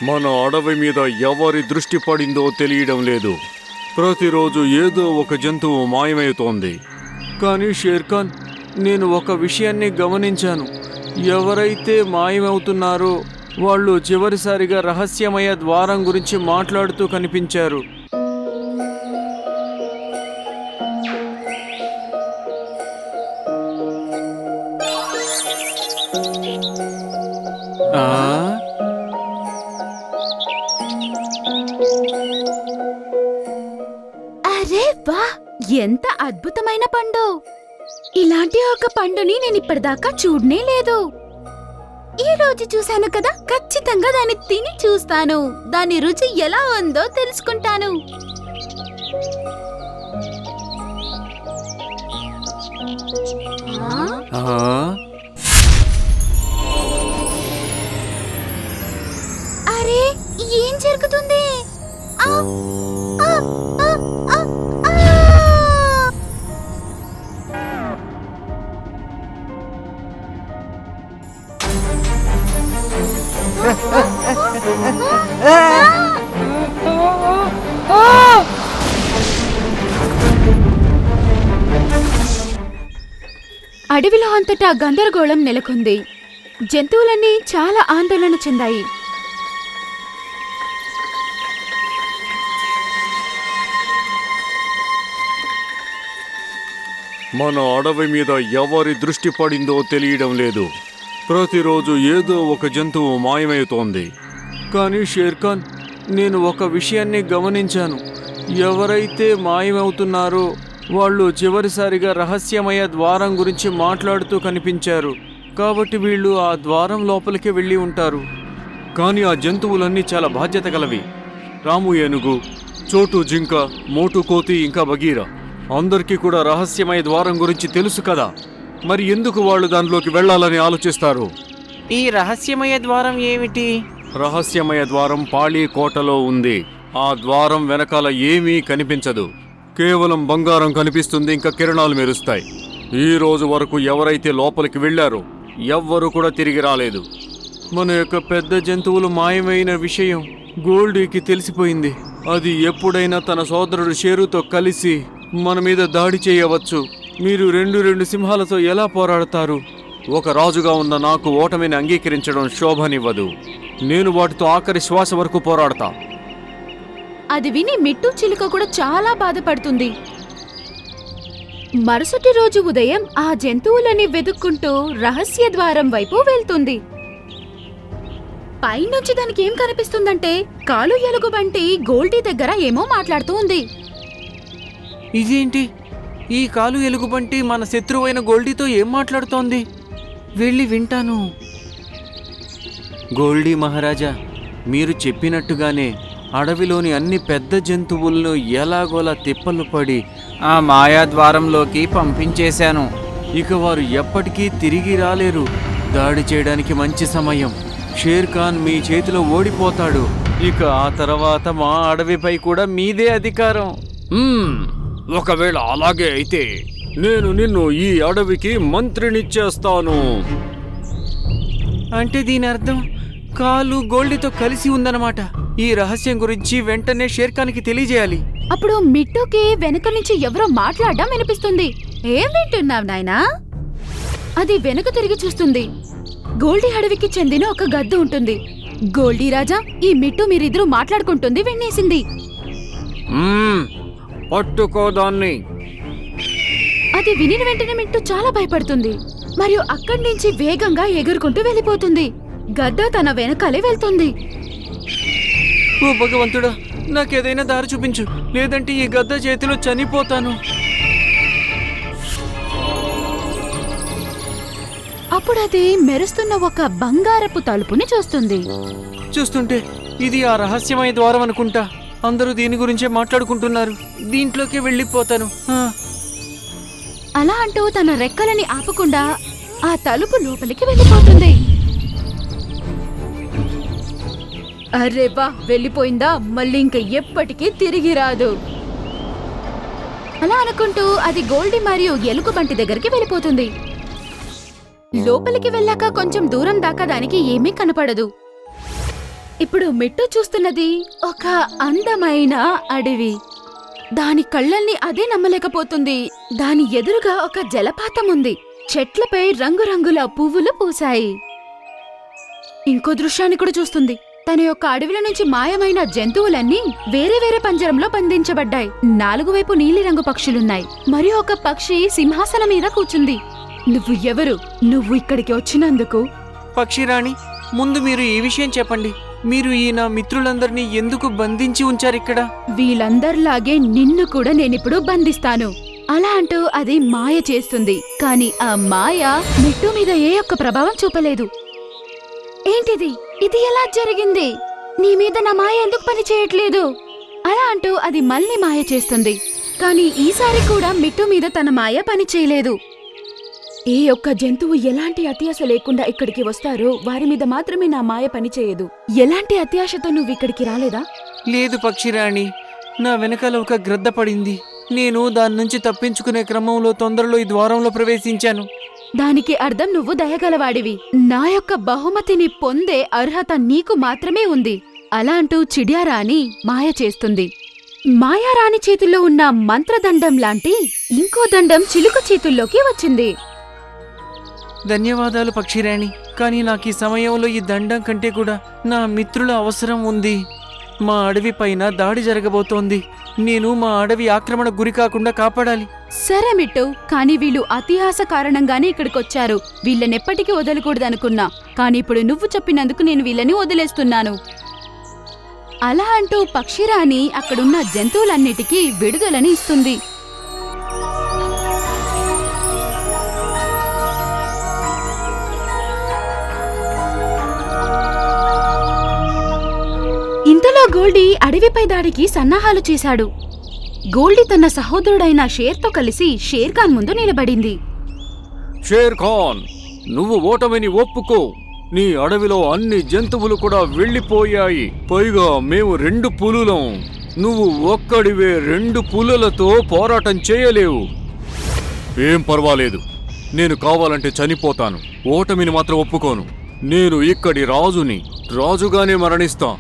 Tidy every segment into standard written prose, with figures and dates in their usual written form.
మన అడవి మీద ఎవరి దృష్టి పడిందో తెలియడం లేదు. ప్రతిరోజు ఏదో ఒక జంతువు మాయమవుతోంది. కానీ షేర్ఖాన్, నేను ఒక విషయాన్ని గమనించాను. ఎవరైతే మాయమవుతున్నారో వాళ్ళు చివరిసారిగా రహస్యమయ ద్వారం గురించి మాట్లాడుతూ కనిపించారు. అరే వా, ఎంత అద్భుతమైన పండు! ఇలాంటి ఒక పండుని నేను ఇప్పటిదాకా చూడనే లేదు. ఈ రోజు చూశాను కదా, ఖచ్చితంగా దాన్ని తిని చూస్తాను. దాని రుచి ఎలా ఉందో తెలుసుకుంటాను. అరే, ఏం జరుగుతుంది? ఆ, ఆ, ఆ, ఆ, ఆ! అడవిలో అంతటా గందరగోళం నెలకొంది. జంతువులన్నీ చాలా ఆందోళన చెందాయి. మన అడవి మీద ఎవరి దృష్టి పడిందో తెలియడం లేదు. ప్రతిరోజు ఏదో ఒక జంతువు మాయమవుతోంది. కానీ షేర్ఖాన్, నేను ఒక విషయాన్ని గమనించాను. ఎవరైతే మాయమవుతున్నారో వాళ్ళు చివరిసారిగా రహస్యమయ ద్వారం గురించి మాట్లాడుతూ కనిపించారు. కాబట్టి వీళ్ళు ఆ ద్వారం లోపలికి వెళ్ళి ఉంటారు. కానీ ఆ జంతువులన్నీ చాలా బాధ్యత గలవి. రాము ఏనుగు, చోటు జింక, మోటు కోతి, ఇంకా బగీరా అందరికీ కూడా రహస్యమయ ద్వారం గురించి తెలుసు కదా. మరి ఎందుకు వాళ్ళు దానిలోకి వెళ్ళాలని ఆలోచిస్తారు? ఈ రహస్యమయ ద్వారం ఏమిటి? రహస్యమయ ద్వారం పాళీ కోటలో ఉంది. ఆ ద్వారం వెనకాల ఏమీ కనిపించదు. కేవలం బంగారం కనిపిస్తుంది, ఇంకా కిరణాలు మెరుస్తాయి. ఈ రోజు వరకు ఎవరైతే లోపలికి వెళ్ళారో ఎవ్వరూ కూడా తిరిగి రాలేదు. మన యొక్క పెద్ద జంతువులు మాయమైన విషయం గోల్డీకి తెలిసిపోయింది. అది ఎప్పుడైనా తన సోదరుడు షేరుతో కలిసి మన మీద దాడి చేయవచ్చు. మీరు రెండు సింహాలతో ఎలా పోరాడతారు? ఒక రాజుగా ఉన్న నాకు ఓటమిని అంగీకరించడం శోభనివ్వదు. నేను వాటితో ఆఖరి శ్వాస వరకు పోరాడతా. అది విని మిట్టు చిలుక కూడా చాలా బాధపడుతుంది. మరుసటి రోజు ఉదయం ఆ జంతువులని వెతుక్కుంటూ రహస్య ద్వారం వైపు వెళ్తుంది. పైనుంచి దానికి ఏం కనిపిస్తుందంటే, కాలు ఎలుగుబంటి గోల్డీ దగ్గర ఏమో మాట్లాడుతూ ఉంది. ఇదేంటి? ఈ కాలు ఎలుగుబంటి మన శత్రువైన గోల్డీతో ఏం మాట్లాడుతోంది? వెళ్ళి వింటాను. గోల్డీ మహారాజా, మీరు చెప్పినట్టుగానే అడవిలోని అన్ని పెద్ద జంతువులను ఎలాగోలా తిప్పలు పడి ఆ మాయాద్వారంలోకి పంపించేశాను. ఇక వారు ఎప్పటికీ తిరిగి రాలేరు. దాడి చేయడానికి మంచి సమయం. షేర్ఖాన్ మీ చేతిలో ఓడిపోతాడు. ఇక ఆ తర్వాత మా అడవిపై కూడా మీదే అధికారం. ఒకవేళ అలాగే అయితే నేను నిన్ను ఈ అడవికి మంత్రినిచ్చేస్తాను. అంటే దీని అర్థం కాలు గోల్డీతో కలిసి ఉందన్నమాట. ఈ రహస్యం గురించి వెంటనే షేర్ఖాన్కి తెలియజేయాలి. అప్పుడు మిట్టుకి వెనుక నుంచి ఎవరో మాట్లాడడం వినిపిస్తుంది. ఏం వింటున్నావు నాయనా? అది వెనుక తిరిగి చూస్తుంది. గోల్డీ అడవికి చెందిన ఒక గద్ద ఉంటుంది. గోల్డీ రాజా, ఈ మిట్టు మీరిద్దరూ మాట్లాడుకుంటుంది వినేసింది. పట్టుకోదాన్ని. అది వినిన వెంటనే మిట్టు చాలా భయపడుతుంది మరియు అక్కడి నుంచి వేగంగా ఎగురుకుంటూ వెళ్ళిపోతుంది. గద్ద తన వెనకాలే వెళ్తుంది. ఓ భగవంతుడా, నాకేదైనా దారి చూపించు, లేదంటే ఈ గద్ద చేతిలో చనిపోతాను. అప్పుడు అది మెరుస్తున్న ఒక బంగారపు తలుపుని చూస్తుంది. చూస్తుంటే ఇది ఆ రహస్యమయ ద్వారం అనుకుంటా. అందరూ దీని గురించే మాట్లాడుకుంటున్నారు. దీంట్లోకి వెళ్ళిపోతాను. అలా అంటూ తన రెక్కలని ఆపకుండా ఆ తలుపు లోపలికి వెళ్ళిపోతుంది. అరే బా, వెళ్ళిపోయిందా? మళ్ళీ ఇంక ఎప్పటికీ తిరిగి రాదు. అలా అనుకుంటూ అది గోల్డీ మరియు ఎలుగుబంటి దగ్గరికి వెళ్ళిపోతుంది. లోపలికి వెళ్ళాక కొంచెం దూరం దాకా దానికి ఏమీ కనపడదు. ఇప్పుడు మిట్టు చూస్తున్నది ఒక అందమైన అడవి. దాని కళ్ళల్ని అదే నమ్మలేకపోతుంది. దాని ఎదురుగా ఒక జలపాతం ఉంది. చెట్లపై రంగురంగుల పువ్వులు పూసాయి. ఇంకో దృశ్యాన్ని కూడా చూస్తుంది. తన యొక్క అడవిలో నుంచి మాయమైన జంతువులన్నీ వేరే వేరే పంజరంలో బంధించబడ్డాయి. 4 వైపు నీలిరంగు పక్షులున్నాయి. మరియు ఒక పక్షి సింహాసనం మీద కూర్చుంది. నువ్వు ఎవరు? నువ్వు ఇక్కడికి వచ్చినందుకు పక్షిరాణి, ముందు మీరు ఈ విషయం చెప్పండి. మీరు ఈ నా మిత్రులందరినీ ఎందుకు బంధించి ఉంచారిక్కడ? వీళ్ళందరిలాగే నిన్ను కూడా నేనిప్పుడు బంధిస్తాను అలా అంటూ అది మాయ చేస్తుంది. కాని ఆ మాయ మిట్టు మీద ఏ ఒక్క ప్రభావం చూపలేదు. ఏంటిది? ఇది ఎలా జరిగింది? నీ మీద నా మాయ ఎందుకు పని చేయట్లేదు? అలా అంటూ అది మళ్ళీ మాయ చేస్తుంది. కాని ఈసారి కూడా మిట్టు మీద తన మాయ పని చేయలేదు. ఏ ఒక్క జంతువు ఎలాంటి అత్యాశ లేకుండా ఇక్కడికి వస్తారో వారి మీద మాత్రమే నా మాయ పనిచేయదు. ఎలాంటి అత్యాశతో నువ్వు ఇక్కడికి రాలేదా? లేదు పక్షిరాణి, నా వెనకాల ఒక గ్రద్ద పడింది. నేను దాని నుంచి తప్పించుకునే క్రమంలో తొందరలో ఈ ద్వారంలో ప్రవేశించాను. దానికి అర్థం నువ్వు దయగలవాడివి. నా యొక్క బహుమతిని పొందే అర్హత నీకు మాత్రమే ఉంది. అలా అంటూ చిడియారాణి మాయ చేస్తుంది. మాయారాణి చేతుల్లో ఉన్న మంత్రదండం లాంటి ఇంకో దండం చిలుక చేతుల్లోకి వచ్చింది. ధన్యవాదాలు పక్షిరాణి, కానీ నాకు ఈ సమయంలో ఈ దండం కంటే కూడా నా మిత్రుల అవసరం ఉంది. మా అడవి పైన దాడి జరగబోతోంది. నేను మా అడవి ఆక్రమణ గురి కాకుండా కాపాడాలి. సరే మిట్టు, కాని వీళ్ళు అతిహాస కారణంగానే ఇక్కడికొచ్చారు. వీళ్ళనెప్పటికీ వదలకూడదనుకున్నా, కాని ఇప్పుడు నువ్వు చెప్పినందుకు నేను వీళ్ళని వదిలేస్తున్నాను. అలా అంటూ పక్షిరాణి అక్కడున్న జంతువులన్నిటికీ విడుదలని ఇస్తుంది. ఇంతలో గోల్డీ అడవిపై దాడికి సన్నాహాలు చేశాడు. గోల్డీ తన సహోదరుడైన షేర్తో కలిసి షేర్ఖాన్ ముందు నిలబడింది. షేర్ ఖాన్, నువ్వు ఓటమిని ఒప్పుకో. నీ అడవిలో అన్ని జంతువులు కూడా వెళ్ళిపోయాయి. పైగా మేము 2 పులులం. నువ్వు ఒక్కడివే 2 పులులతో పోరాటం చేయలేవు. ఏం పర్వాలేదు, నేను కావాలంటే చనిపోతాను. ఓటమిని మాత్రం ఒప్పుకోను. నేను ఇక్కడి రాజుని. రాజుగానే మరణిస్తా.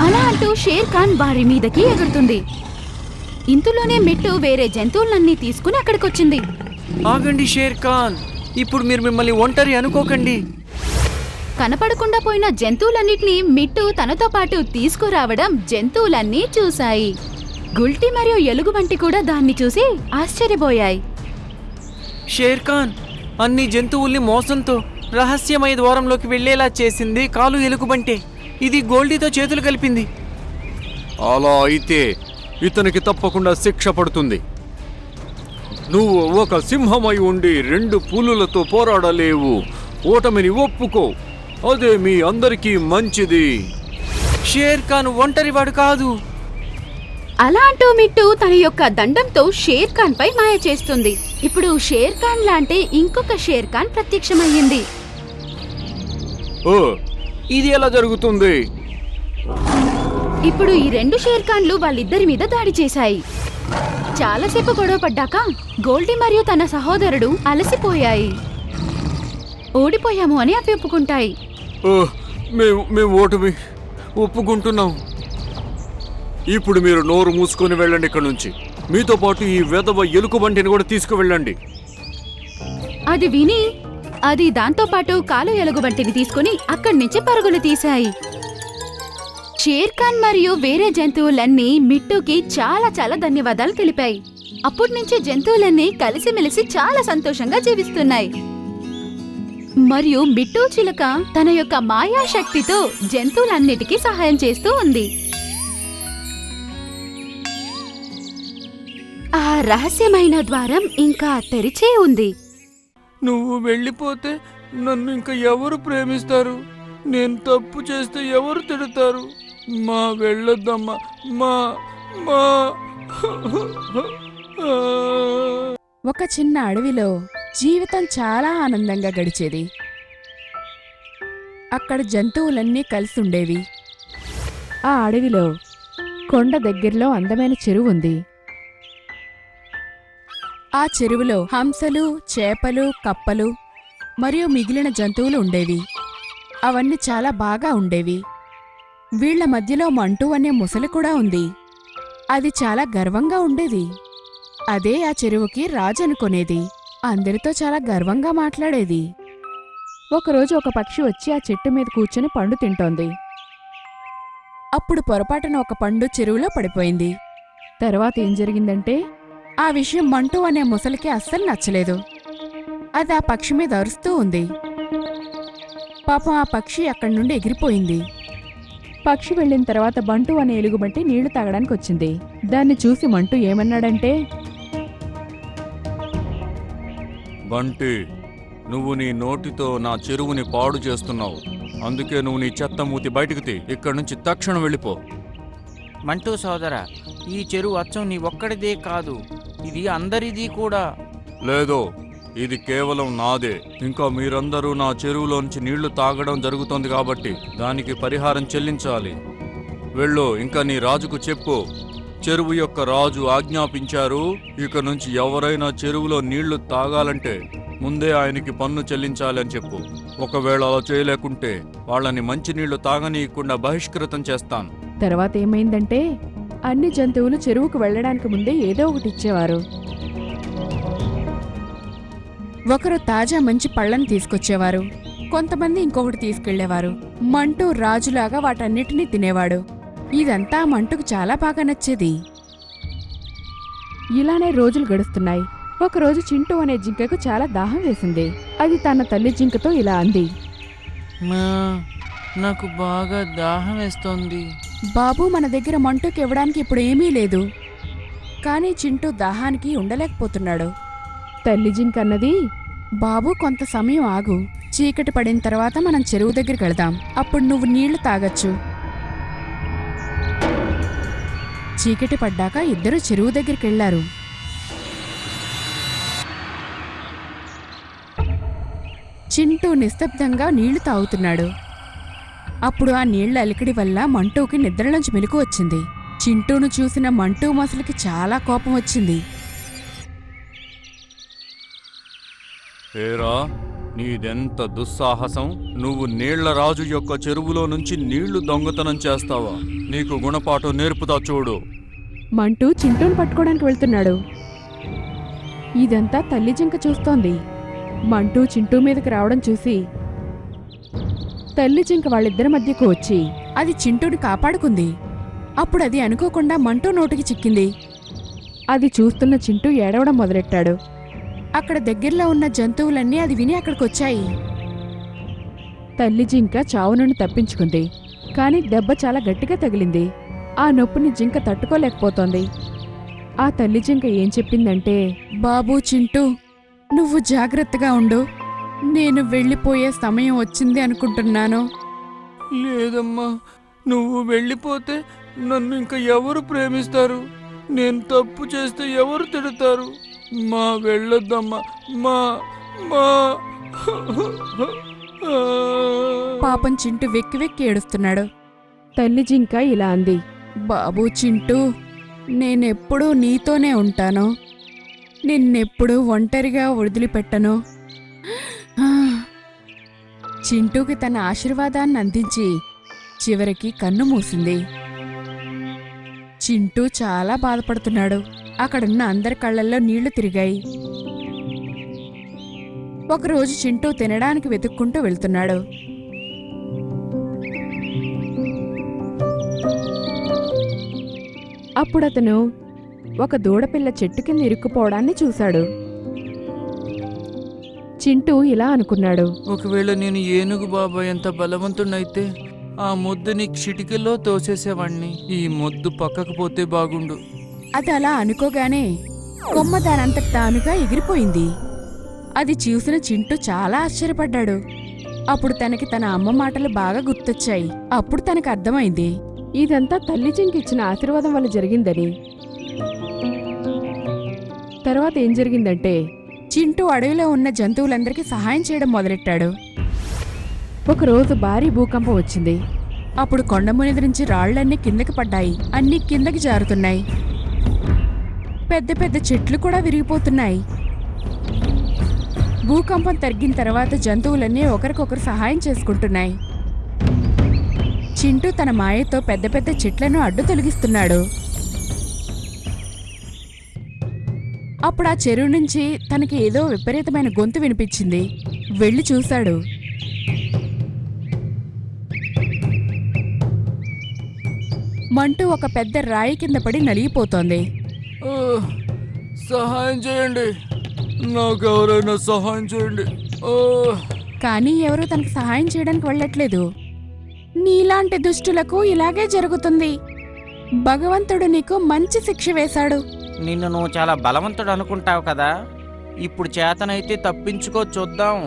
అలా అంటూ షేర్ఖాన్ వారి మీదకి ఎగురుతుంది. ఇంతలోనే మిట్టు వేరే జంతువులన్నీ తీసుకుని అక్కడికొచ్చింది. ఆగండి షేర్ఖాన్, ఇప్పుడు మీరు మిమ్మల్ని ఒంటరి అనుకోకండి. కనపడకుండా పోయిన జంతువులన్నిటినీ మిట్టు తనతో పాటు తీసుకురావడం జంతువులన్నీ చూశాయి. గుల్టి మరియు ఎలుగుబంటి కూడా దాన్ని చూసి ఆశ్చర్యపోయాయి. షేర్ఖాన్, అన్ని జంతువుల్ని మోసంతో రహస్యమయ ద్వారంలోకి వెళ్లేలా చేసింది కాలు ఎలుగుబంటే. ఇది గోల్డీతో చేతులు కలిపింది. అలా అయితే ఇతనికి తప్పకుండా శిక్ష పడుతుంది. నువ్వు ఒక సింహమై ఉండి 2 పులులతో పోరాడలేవు. ఓటమిని ఒప్పుకో, అదే మీ అందరికీ మంచిది. షేర్ఖాన్ ఒంటరివాడు కాదు. అలా అంటూ మిట్టు తన యొక్క దండంతో షేర్ఖాన్ పై మాయ చేస్తుంది. ఇప్పుడు షేర్ఖాన్ లాంటి ఇంకొక షేర్ఖాన్ ప్రత్యక్షమయ్యింది. ఓ, ఇది ఎలా జరుగుతుంది? ఇప్పుడు ఈ 2 షేర్ఖాన్లు వాళ్ళిద్దరి మీద దాడి చేశాయి. చాలాసేపు గొడవ పడ్డాక గోల్డీ మరియు తన సహోదరుడు అలసిపోయాయి. ఓడిపోయాము అని అవి ఒప్పుకుంటాయి. ఓ, మేము ఓటమి ఒప్పుకుంటున్నాం. ఇప్పుడు మీరు నోరు మూసుకొని వెళ్ళండి ఇక్కడి నుంచి. మీతో పాటు ఈ వెధవ ఎలుకబంటిని కూడా తీసుకువెళ్ళండి. అది విని అది దాంతో పాటు కాలు ఎలుగుబంటిని తీసుకుని అక్కడి నుంచి పరుగులు తీశాయి. షేర్ఖాన్ మరియు వేరే జంతువులన్నీ మిట్టుకి చాలా చాలా ధన్యవాదాలు తెలిపాయి. అప్పటి నుంచి జంతువులన్నీ కలిసిమెలిసి చాలా సంతోషంగా జీవిస్తున్నాయి. మరియు మిట్టు చిలుక తన యొక్క మాయా శక్తితో జంతువులన్నిటికీ సహాయం చేస్తూ ఉంది. ఆ రహస్యమైన ద్వారం ఇంకా తెరిచే ఉంది. నువ్వు వెళ్ళిపోతే నన్ను ఇంకా ఎవరు ప్రేమిస్తారు? నేను తప్పు చేస్తే ఎవరు తిడతారు? మా వెళ్ళొద్దమ్మా, మా మా ఒక చిన్న అడవిలో జీవితం చాలా ఆనందంగా గడిచేది. అక్కడ జంతువులన్నీ కలిసి ఉండేవి. ఆ అడవిలో కొండ దగ్గరలో అందమైన చెరువు ఉంది. ఆ చెరువులో హంసలు, చేపలు, కప్పలు మరియు మిగిలిన జంతువులు ఉండేవి. అవన్నీ చాలా బాగా ఉండేవి. వీళ్ల మధ్యలో మంటూ అనే ముసలి కూడా ఉంది. అది చాలా గర్వంగా ఉండేది. అదే ఆ చెరువుకి రాజు అనుకునేది. అందరితో చాలా గర్వంగా మాట్లాడేది. ఒకరోజు ఒక పక్షి వచ్చి ఆ చెట్టు మీద కూర్చుని పండు తింటోంది. అప్పుడు పొరపాటున ఒక పండు చెరువులో పడిపోయింది. తర్వాత ఏం జరిగిందంటే ఆ విషయం మంటూ అనే ముసలికి అస్సలు నచ్చలేదు. అది ఆ పక్షి మీద అరుస్తూ ఉంది. పాపం ఆ పక్షి అక్కడి నుండి ఎగిరిపోయింది. పక్షి వెళ్ళిన తర్వాత బంటు అనే ఎలుగుబంటి నీళ్లు తాగడానికి వచ్చింది. దాన్ని చూసి మంటూ ఏమన్నాడంటే, బంటి, నువ్వు నీ నోటితో నా చెరువుని పాడు చేస్తున్నావు. అందుకే నువ్వు నీ చెత్త మూతి బయటికి తీ. ఇక్కడి నుంచి తక్షణం వెళ్ళిపో. మంటూ సోదరా, ఈ చెరువు అచ్చం నీ ఒక్కడిదే కాదు, ఇది అందరిది కూడా. లేదో, ఇది కేవలం నాదే. ఇంకా మీరందరూ నా చెరువులోంచి నీళ్లు తాగడం జరుగుతోంది కాబట్టి దానికి పరిహారం చెల్లించాలి. వెళ్ళు, ఇంకా నీ రాజుకు చెప్పు. చెరువు యొక్క రాజు ఆజ్ఞాపించారు, ఇక నుంచి ఎవరైనా చెరువులో నీళ్లు తాగాలంటే ముందే ఆయనకి పన్ను చెల్లించాలి అని చెప్పు. ఒకవేళ అలా చేయలేకుంటే వాళ్ళని మంచినీళ్లు తాగనీయకుండా బహిష్కృతం చేస్తాను. తర్వాత ఏమైందంటే అన్ని జంతువులు చెరువుకు వెళ్ళడానికి ముందే ఏదో ఒకటి ఇచ్చేవారు. ఒకరు తాజా మంచి పళ్ళని తీసుకొచ్చేవారు, కొంతమంది ఇంకొకటి తీసుకెళ్లేవారు. మంటూ రాజులాగా వాటన్నిటినీ తినేవాడు. ఇదంతా మంటుకు చాలా బాగా నచ్చేది. ఇలానే రోజులు గడుస్తున్నాయి. ఒకరోజు చింటూ అనే జింకకు చాలా దాహం వేసింది. అది తన తల్లి జింకతో ఇలా అంది, నాకు బాగా దాహం వేస్తోంది. బాబూ, మన దగ్గర మంటూకి ఇవ్వడానికి ఇప్పుడు ఏమీ లేదు. కానీ చింటూ దాహానికి ఉండలేకపోతున్నాడు. తల్లి జింక అన్నది, బాబూ, కొంత సమయం ఆగు. చీకటి పడిన తర్వాత మనం చెరువు దగ్గరికి వెళదాం. అప్పుడు నువ్వు నీళ్లు తాగొచ్చు. చీకటి పడ్డాక ఇద్దరు చెరువు దగ్గరికి వెళ్లారు. చింటూ నిశ్శబ్దంగా నీళ్లు తాగుతున్నాడు. అప్పుడు ఆ నీళ్ల అలికిడి వల్ల మంటూకి నిద్రలోంచి మెలకు వచ్చింది. చింటూను చూసిన మంటూ మసలికి చాలా కోపం వచ్చింది. ఏరా, నీదెంత దుస్సాహసం! నువ్వు నీళ్ల రాజు యొక్క చెరువులో నుంచి నీళ్లు దొంగతనం చేస్తావా? నీకు గుణపాఠం నేర్పుతా చూడు. మంటూ చింటూను పట్టుకోవడానికి వెళ్తున్నాడు. ఇదంతా తల్లి జింక చూస్తోంది. మంటూ చింటూ మీదకి రావడం చూసి తల్లి జింక వాళ్ళిద్దరి మధ్యకు వచ్చి అది చింటూని కాపాడుకుంది. అప్పుడు అది అనుకోకుండా మంటూ నోటికి చిక్కింది. అది చూస్తున్న చింటూ ఏడవడం మొదలెట్టాడు. అక్కడ దగ్గరలో ఉన్న జంతువులన్నీ అది విని అక్కడికొచ్చాయి. తల్లి జింక చావు నుండి తప్పించుకుంది. కాని దెబ్బ చాలా గట్టిగా తగిలింది. ఆ నొప్పిని జింక తట్టుకోలేకపోతోంది. ఆ తల్లి జింక ఏం చెప్పిందంటే, బాబూ చింటూ, నువ్వు జాగ్రత్తగా ఉండు. నేను వెళ్ళిపోయే సమయం వచ్చింది అనుకుంటున్నాను. లేదమ్మా, నువ్వు వెళ్ళిపోతే నన్ను ఇంకా ఎవరు ప్రేమిస్తారు? నేను తప్పు చేస్తే ఎవరు తిడతారు? మా వెళ్ళొద్దమ్మా, మా మా పాపం చింటూ వెక్కి వెక్కి ఏడుస్తున్నాడు. తల్లి జింక ఇలా అంది, బాబూ చింటూ, నేనెప్పుడూ నీతోనే ఉంటాను. నిన్నెప్పుడూ ఒంటరిగా వదిలిపెట్టను. చింటూకి తన ఆశీర్వాదాన్ని అందించి చివరికి కన్ను మూసింది. చింటూ చాలా బాధపడుతున్నాడు. అక్కడున్న అందరి కళ్ళల్లో నీళ్లు తిరిగాయి. ఒకరోజు చింటూ తినడానికి వెతుక్కుంటూ వెళ్తున్నాడు. అప్పుడతను ఒక దూడపిల్ల చెట్టు కింద ఇరుక్కుపోవడాన్ని చూశాడు. చింటూ ఇలా అనుకున్నాడు, ఒకవేళ నేను ఏనుగు బాబాయ్ ఎంత బలవంతుడైతే ఆ ముద్దుని చిటికెల్లో తోసేసేవాణ్ణి. ఈ ముద్దు పక్కకు పోతే బాగుండు. అది అలా అనుకోగానే కొమ్మ దానంతట తానుగా ఎగిరిపోయింది. అది చూసిన చింటూ చాలా ఆశ్చర్యపడ్డాడు. అప్పుడు తనకి తన అమ్మ మాటలు బాగా గుర్తొచ్చాయి. అప్పుడు తనకు అర్థమైంది ఇదంతా తల్లి జింక ఇచ్చిన ఆశీర్వాదం వల్ల జరిగిందని. తర్వాత ఏం జరిగిందంటే చింటూ అడవిలో ఉన్న జంతువులందరికీ సహాయం చేయడం మొదలెట్టాడు. ఒకరోజు భారీ భూకంపం వచ్చింది. అప్పుడు కొండమునిది నుంచి రాళ్లన్నీ కిందకి పడ్డాయి. అన్నీ కిందకి జారుతున్నాయి. పెద్ద పెద్ద చెట్లు కూడా విరిగిపోతున్నాయి. భూకంపం తగ్గిన తర్వాత జంతువులన్నీ ఒకరికొకరు సహాయం చేసుకుంటున్నాయి. చింటూ తన మాయతో పెద్ద పెద్ద చెట్లను అడ్డు తొలగిస్తున్నాడు. అప్పుడు ఆ చెరువు నుంచి తనకి ఏదో విపరీతమైన గొంతు వినిపించింది. వెళ్ళి చూశాడు. మంటూ ఒక పెద్ద రాయి కింద పడి నలిగిపోతోంది. సహాయం చేయండి, నాకెవరైనా సహాయం చేయండి. కానీ ఎవరూ తనకు సహాయం చేయడానికి వెళ్ళట్లేదు. నీలాంటి దుష్టులకు ఇలాగే జరుగుతుంది. భగవంతుడు నీకు మంచి శిక్ష వేశాడు. నిన్ను నువ్వు చాలా బలవంతుడు అనుకుంటావు కదా, ఇప్పుడు చేతనైతే తప్పించుకో చూద్దాం.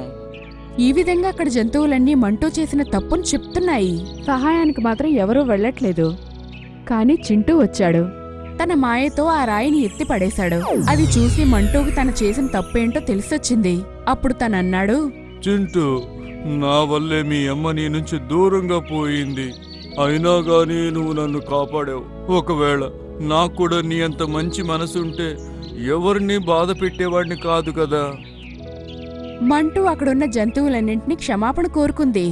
ఈ విధంగా అక్కడ జంతువులన్నీ మంటూ చేసిన తప్పును చెప్తున్నాయి. సహాయానికి మాత్రం ఎవరూ వెళ్ళట్లేదు. కాని చింటూ వచ్చాడు. తన మాయతో ఆ రాయిని ఎత్తి పడేశాడు. అది చూసి మంటూకి తను చేసిన తప్పేంటో తెలిసొచ్చింది. అప్పుడు తనన్నాడు, చింటూ, నా వల్లే మీ అమ్మ నీ నుంచి దూరంగా పోయింది. అయినా గానీ నువ్వు నన్ను కాపాడావు. ఒకవేళ నాకు కూడా నీ అంత మంచి మనసుంటే ఎవరిని బాధ పెట్టేవాడిని కాదు కదా. మంటూ అక్కడున్న జంతువులన్నింటినీ క్షమాపణ కోరుకుంది.